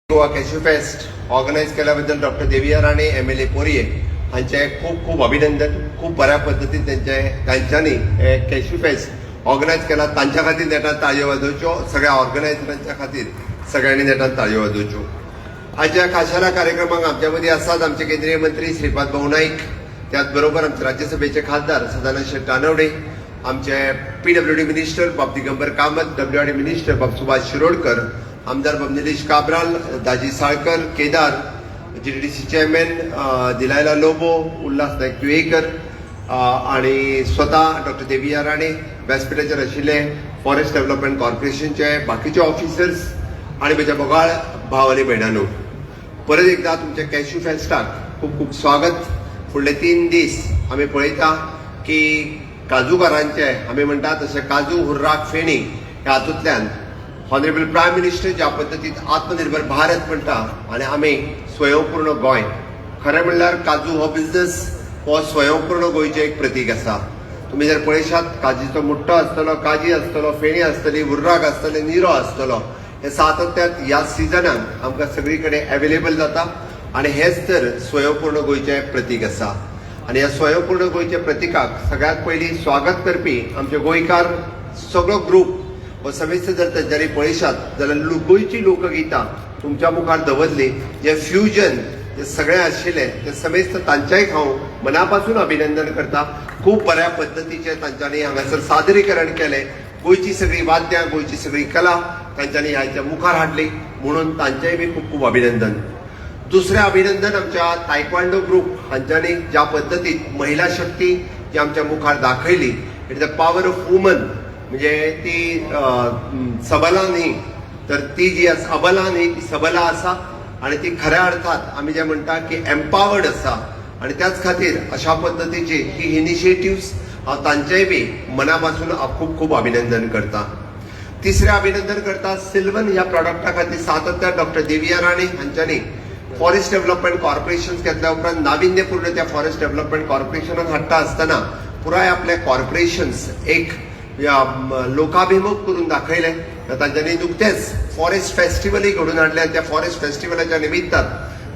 Goa cashew fest organise केल्याबद्दल doctor Deviya Rane MLA पोरये हांचे खूप खूप अभिनंदन. खूप बऱ्या पद्धतीन तांच्यांनी कॅश्यू फेस्ट ऑर्गनायज केला. तांच्या खातीर नेटान ताळयो वाजोवच्यो. सगळ्या ऑर्गनायझरांच्या खातीर सगळ्यांनी नेटान ताळयो वाजोवच्यो. आजच्या खाशेल्या कार्यक्रमाक आमच्या मदीं आसात आमचे केंद्रीय मंत्री श्रीपाद भाऊ नाईक, त्याच बरोबर आमचे राज्यसभेचे खासदार सदानंद शेट तानवडे, आमचे PWD मिनिस्टर बाब दिगंबर कामत, WRD मिनिस्टर बाब सुभाष शिरोडकर, आमदार बाब निलेश काब्राल, दाजी साळकर, केदार, GDDC चेअरमॅन दिलायला लोबो, उल्हास नाईक तुयेकर आणि स्वतः डॉक्टर देविया राणे, व्यासपीठाचेर आशिल्ले फॉरेस्ट डेव्हलपमेंट कॉर्पोरेशनचे बाकीचे ऑफिसर्स आणि म्हज्या बोगाळ भाव आनी भयणांनो, परत एकदा तुमच्या कॅश्यू फेस्टाक खूप खूप स्वागत. फुडले 3 दीस आमी पळयता की काजूकारांचे आमी म्हणटा तशें काजू हुर्राक फेणी ह्या हातूंतल्यान ऑनरेबल प्रायम मिनिस्टर ज्या पद्दतीन आत्मनिर्भर भारत म्हणटा आनी आमी स्वयंपूर्ण गोंय, खरें म्हणल्यार काजू हो बिझनस हो स्वयंपूर्ण गोंयचें एक प्रतीक आसा. तुम्ही जर पळयशात काजीचो मुट्टो आसतलो, काजी आसतलो, फेणी आसतली, हुर्राक आसतले, निरो आसतलो, हे सातत्यात ह्या सिजनाक आमकां सगळी कडेन अवेलेबल जाता आणि हेच तर स्वयंपूर्ण गोंयचें प्रतीक आसा. आणि ह्या स्वयंपूर्ण गोंयच्या प्रतीकाक सगळ्यात पयलीं स्वागत करपी आमचे गोंयकार सगळो ग्रूप व समेस्त जर तांच्यांनी पळयशात जाल्यार गोंयची लोकगितां तुमच्या मुखार दवरली. जे फ्युजन जे सगळे आशिल्ले ते समेस्त तांच्याय हांव मनापासून अभिनंदन करता. खूप बऱ्या पद्धतीचे तांच्यांनी हांगासर सादरीकरण केले. गोंयची सगळी वाद्यां, गोंयची सगळी कला तांच्यांनी ह्याच्या मुखार हाडली, म्हणून तांचेय बी खूप खूप अभिनंदन. दुसरें अभिनंदन आमच्या तायक्वांडो ग्रूप हांच्यांनी ज्या पद्दतीन महिला शक्ती जी आमच्या मुखार दाखयली, it the power of woman, म्हणजे ती सबला न्ही तर ती जी अबला न्ही ती सबला आसा आणि ती खऱ्या अर्थात आमी जे म्हणटा की एम्पावर्ड आसा. आणि त्याच खातीर अशा पद्धतीची ही इनिशिएटिव्स हांव तांचेय बी मनापासून खूप खूप अभिनंदन करता. तिसरें अभिनंदन करता सिल्वन ह्या प्रॉडक्टा खातीर सातत्यान डॉक्टर देविया राणे हांच्यांनी फॉरेस्ट डेव्हलपमेंट कॉर्पोरेशन घेतल्या उपरांत नाविन्यपूर्ण त्या फॉरेस्ट डेव्हलपमेंट कॉर्पोरेशनात हाडटा आसतना पुराय आपले कॉर्पोरेशन्स एक लोकाभिमुख करून दाखयले. तांच्यांनी नुकतेच फॉरेस्ट फेस्टिवलय घडोवन हाडले आणि त्या फॉरेस्ट फेस्टिवलाच्या निमित्तान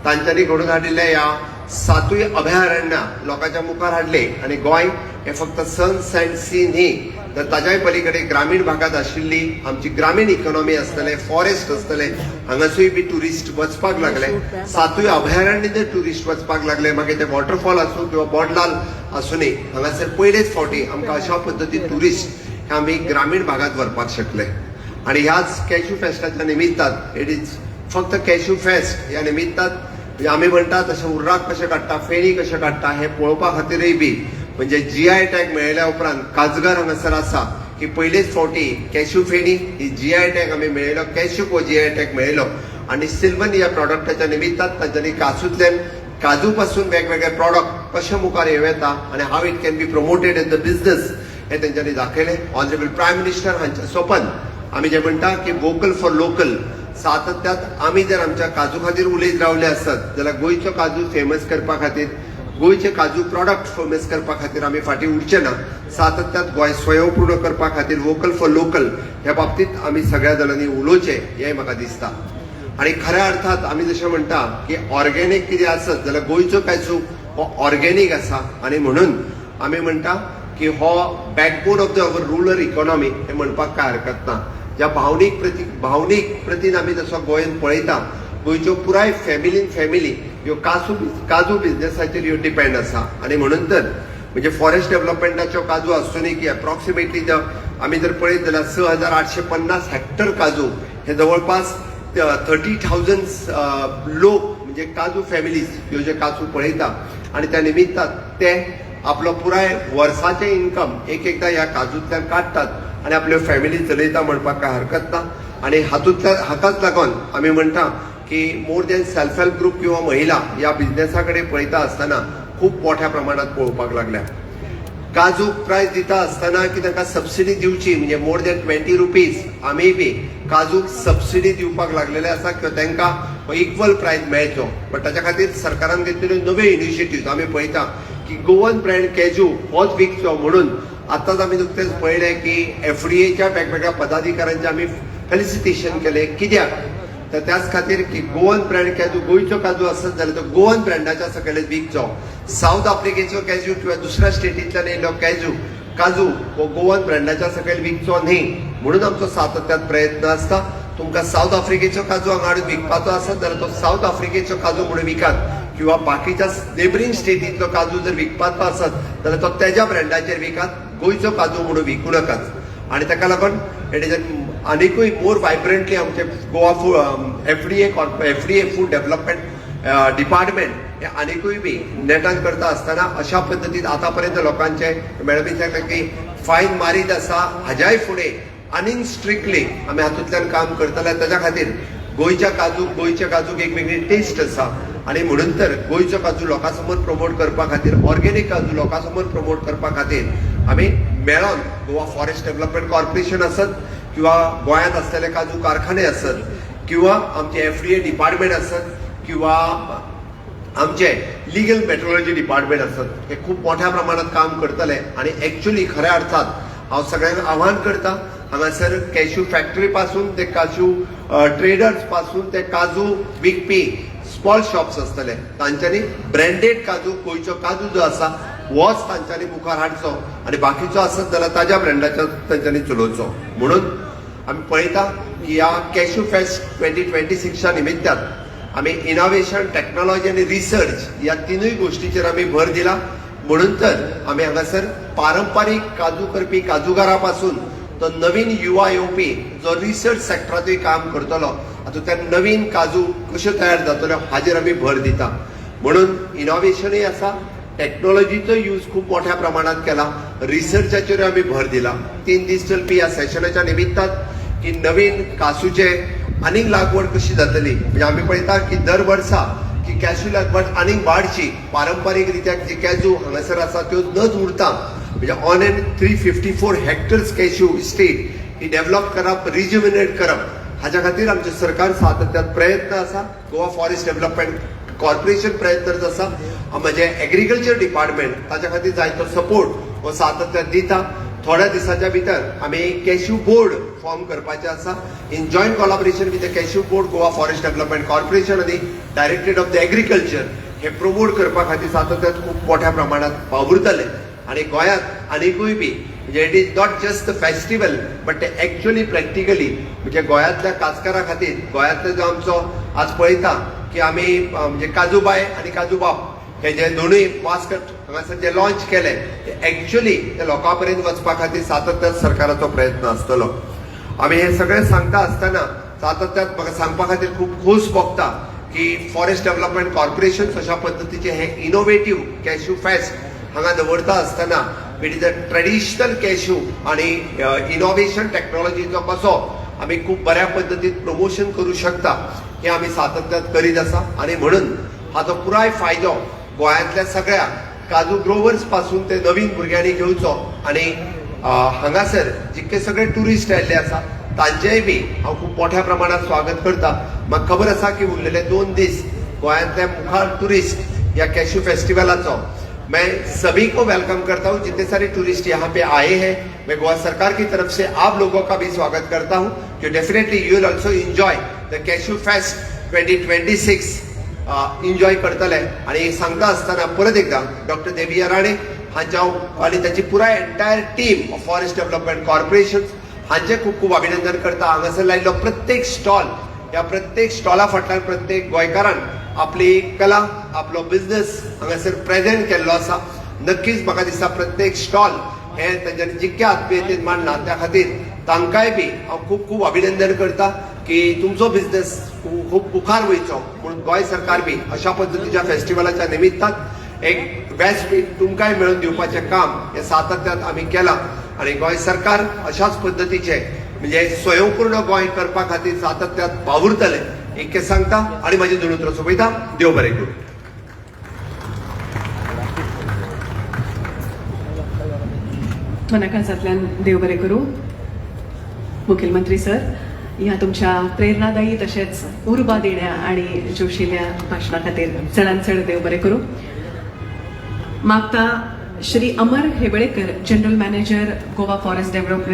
तांच्यांनी घडोवन हाडिल्ल्या ह्या 7 अभयारण्यां लोकांच्या मुखार हाडले. आणि गोंय हे फक्त सन्स अँड सी न्ही तर ताच्याय पलीकडे ग्रामीण भागात आशिल्ली आमची ग्रामीण इकॉनॉमी आसतले, फॉरेस्ट आसतले, हांगासूय बी टुरिस्ट वचपाक लागले. 7 अभयारण्य जर टुरिस्ट वचपाक लागले, मागीर ते वॉटरफॉल आसूं किंवा बोडलाल आसुनी, हांगासर पयलेच फावटी आमकां अशा पद्दतीन टुरिस्ट हे आमी ग्रामीण भागात व्हरपाक शकले. आणि ह्याच कॅश्यू फेस्टाच्या निमित्तान इट इज फक्त कॅश्यू फेस्ट ह्या निमित्तान आमी म्हणटा तशें हुर्राक कशें काडटा, फेणी कशें काडटा हे पळोवपा खातीरय बी म्हणजे GI टॅग मेळयल्या उपरांत काजगार हांगासर आसा की पयलेच फावटी कॅश्यू फेणी ही GI टॅग आमी मेळयलो, कॅश्यू को GI टॅग मेळयलो. आणि सिल्वन ह्या प्रॉडक्टाच्या निमित्तान तांच्यांनी काजूंतल्यान काजू पासून वेगवेगळे प्रॉडक्ट कशे मुखार येता आणि how it can be promoted in the business हे तांच्यांनी दाखयले. ऑनरेबल प्रायम मिनिस्टर हांचें स्वप्न आमी जे म्हणटा की वोकल फॉर लोकल, सातत्यात आमी जर आमच्या काजू खातीर उलयत रावले आसत जाल्यार गोंयचो काजू फेमस करपा खातीर, गोंयचे काजू प्रॉडक्ट फेमस करपा खातीर आमी फाटीं उरचे ना. सातत्यात गोंय स्वयंपूर्ण करपा खातीर वोकल फॉर लोकल ह्या बाबतींत आमी सगळ्या जाणांनी उलोवचें हें म्हाका दिसता. आणि खऱ्या अर्थात आमी जशें म्हणटा की ऑर्गेनीक कितें आसत जाल्यार गोंयचो काजू हो ऑर्गेनीक आसा. आणि म्हणून आमी म्हणटा की हो backbone of the our rural economy हे म्हणपाक काय हरकत ना. ज्या भावनीक प्रतीन आमी जसो गोंयांत पळयता, गोंयच्यो पुराय फॅमिली ह्यो काजू बिझनेसाचेर ह्यो डिपेंड आसा. आणि म्हणून तर म्हणजे फॉरेस्ट डेव्हलपमेंटाच्यो काजू आसुनी की अप्रॉक्सिमेटली आमी जर पळयत जाल्यार 6,850 हेक्टर काजू हे जवळपास 30,000 लोक म्हणजे काजू फॅमिलीज ह्यो जे काजू पळयता आणि त्या निमित्तान ते आपलो पुराय वर्साचें इन्कम एकदा ह्या काजूंतल्यान काडटात आणि आपल्यो फॅमिली चलयता म्हणपाक काय हरकत ना. आणि हाकाच लागून आमी म्हणटा की more than self help group किंवा महिला या बिझनेसा कडेन पळयता आसतना खूप मोठ्या प्रमाणात पळोवपाक लागल्या. काजू प्रायस दिता आसतना की तांकां सबसिडी दिवची म्हणजे मोर दॅन 20 रुपीज आमी बी काजूक सबसिडी दिवपाक लागलेले आसा किंवा तांकां इक्वल प्रायस मेळचो. बट ताच्या खातीर सरकारान घेतिल्ल्यो नव्यो इनिशिएटिव्स आमी पळयता की गोवन ब्रँड कॅजू होच विकचो म्हणून आतांच आमी नुकतेच पळयलें की FDAच्या वेगवेगळ्या पदाधिकाऱ्यांचे आमी फेलिसिटेशन केले. कित्याक तर त्याच खातीर की गोवन ब्रँड कॅजू गोंयचो काजू आसत जाल्यार तो गोवन ब्रँडाच्या सकयले विकचो. साऊथ आफ्रिकेचो कॅजू किंवा दुसऱ्या स्टेटींतल्यान येयल्लो काजू हो गोवन ब्रँडाच्या सकयल विकचो न्ही म्हणून आमचो सातत्यान प्रयत्न आसता. तुमकां साऊथ आफ्रिकेचो काजू हांगा हाडून विकपाचो आसत जाल्यार तो साऊथ आफ्रिकेचो काजू म्हणून विकात किंवा बाकीच्या नेबरींग स्टेटींतलो काजू जर विकपाचो आसत जाल्यार तो तेज्या ब्रँडाचेर विकात, गोंयचो काजू म्हणून विकूं नाकात. आणि ताका लागून इट इज आनीकूय मोर वायब्रंटली आमचे Goa FDA food development department हे आनीकूय बी नेटान करता आसतना अशा पद्दतीन आतापर्यंत लोकांचे मॅडमी सांगता की फायन मारीत आसा. हाज्याय फुडें आनीक स्ट्रिक्टली आमी हातूंतल्यान काम करतले. ताच्या खातीर गोंयचे काजूक एक वेगळी टेस्ट आसा आणि म्हणून तर गोंयचो काजू लोकां समोर प्रमोट करपा खातीर, ऑर्गेनीक काजू लोकां समोर प्रमोट करपा खातीर आमी मेळोन गोवा फॉरेस्ट डेव्हलपमेंट कॉर्पोरेशन आसत किंवा गोंयांत आसलेले काजू कारखाने आसत किंवा आमचे एफडीए डिपार्टमेंट आसत किंवा आमचे लिगल मेट्रोलॉजी डिपार्टमेंट आसत, हे खूप मोठ्या प्रमाणात काम करतले. आणि एक्च्युअली खऱ्या अर्थात हांव सगळ्यांक आव्हान करता, हांगासर कॅश्यू फॅक्टरी पासून ते काजू ट्रेडर्स पासून ते काजू विकपी स्मॉल शॉप्स आसतले, तांच्यांनी ब्रँडेड काजू गोंयचो काजू जो आसा होच तांच्यांनी मुखार हाडचो आणि बाकीचो आसत जाल्यार ताज्या ब्रँडाचो तांच्यांनी चलोवचो. म्हणून आमी पळयता की ह्या कॅश्यू फेस्ट 2026च्या निमित्तान आमी इनोव्हेशन, टेक्नॉलॉजी आणि रिसर्च ह्या तिनूय गोष्टीचेर आमी भर दिला. म्हणून तर आमी हांगासर पारंपारीक काजू करपी काजूगारा पासून तो नवीन युवा येवपी जो रिसर्च सेक्टरांतूय काम करतलो, हातूंतल्यान नवीन काजू कश्यो तयार जातल्यो हाजेर आमी भर दिता. म्हणून इनोव्हेशनूय आसा, टेक्नॉलॉजीचो यूज खूप मोठ्या प्रमाणात केला, रिसर्चाचेर आमी भर दिला. 3 दीस चलपी ह्या सेशनाच्या निमित्तान की नवीन काजूचे आनीक लागवड कशी जातली, म्हणजे आमी पळयता की दर वर्सा की कॅश्यू लागवड आनीक वाडची. पारंपारीक रित्या जी कॅजू हांगासर आसा त्यो नच उरता, म्हणजे on end 354 hectares cashew estate he develop करप, रिज्युमिनेट करप, हाच्या खातीर आमचे सरकार सातत्यान प्रयत्न आसा. गोवा फॉरेस्ट डेव्हलपमेंट कॉर्पोरेशन प्रयत्न आसा. म्हणजे एग्रीकल्चर डिपार्टमेंट ताच्या खातीर जाय तो सपोर्ट हो सातत्यान दिता. थोड्या दिसाच्या भितर आमी कॅश्यू बोर्ड फॉर्म करपाचे आसा in joint collaboration with the cashew board, Goa forest development corporation आणि डायरेक्टरेट ऑफ द एग्रीकल्चर हे प्रमोट करपा खातीर सातत्यान खूप मोठ्या प्रमाणात वावुरतले. आणि गोंयांत आनीकूय बी म्हणजे it is not just the festival but ते एक्च्युअली प्रॅक्टिकली म्हणजे गोंयांतल्या काजकारा खातीर, गोंयांतलो जो आमचो आज पळयता की आमी म्हणजे काजूबाय आणि काजूबाब हे जे दोनूय मास्कट हांगासर जे लॉन्च केले ते एक्च्युअली ते लोकां पर्यंत वचपा खातीर सातत्यान सरकाराचो प्रयत्न आसतलो. आमी हे सगळें सांगता आसतना सातत्यान म्हाका सांगपा खातीर खूब खोस भोगता की फॉरेस्ट डेव्हलपमेंट कॉर्पोरेशन अशा पद्दतीचे हे इनोव्हेटिव्ह कॅश्यू फेस्ट हांगा दवरता आसतना it is a traditional cashew आणि इनोव्हेशन टेक्नॉलॉजीचो कसो आमी खूब बऱ्या पद्दतीन प्रमोशन करूं शकता हे आमी सातत्यान करीत आसा. आणि म्हणून हाचो पुराय फायदो गोंयांतल्या सगळ्या काजू ग्रोवर्स पासून ते नवीन भुरग्यांनी घेवचो. आणि हांगासर जितके सगळे टुरिस्ट आयिल्ले आसा तांचेय बी हांव खूब मोठ्या प्रमाणात स्वागत करता. म्हाका खबर आसा की उरलेले 2 दीस गोंयांतले मुखार टुरिस्ट या कॅश्यू फेस्टिवलाचो मैं सभी को वेलकम करता हूं. जितने सारे टूरिस्ट यहाँ पे आए हैं मैं गोवा सरकार की तरफ से आप लोगों का भी स्वागत करता हूं कि definitely you will also enjoy the cashew fest 2026 enjoy करतले. आणि सांगता आसतना परत एकदा डॉक्टर देविया राणे हांच्या आणि त्याची पुराय entire team of forest development corporation हांचे खूप खूप अभिनंदन करता. हांगासर लायिल्लो प्रत्येक स्टॉल, या प्रत्येक स्टॉला फाटल्यान प्रत्येक गोंयकारान आपली कला, आपलो बिझनेस हांगासर प्रेझेंट केल्लो आसा. नक्कीच म्हाका दिसता प्रत्येक स्टॉल हे तांच्यांनी जितक्या आत्मीयतेन मांडला त्या खातीर तांकांय बी हांव खूब खूब अभिनंदन करता की तुमचो बिझनेस खूब मुखार वयचो म्हणून गोंय सरकार बी अशा पद्दतीच्या फेस्टिवलाच्या निमित्तान एक व्यासपीठ तुमकांय मेळून दिवपाचें काम हे सातत्यान आमी केलां. आणि गोंय सरकार अशाच पद्दतीचे म्हणजे स्वयंपूर्ण गोंय करपा खातीर सातत्यान वावुरतले इतकें सांगता आणि म्हाजी दुणुत्र सोंपयता. देव बरें करूं. मनाकांतल्यान देव बरें करूं. मुखेलमंत्री सर, ह्या तुमच्या प्रेरणादायी तशेंच उर्बा देण्या आणि जोशिल्ल्या भाशणा खातीर चडांत चड देव बरें करूं. मागता Shri Amar Hebalekar, general manager Goa forest development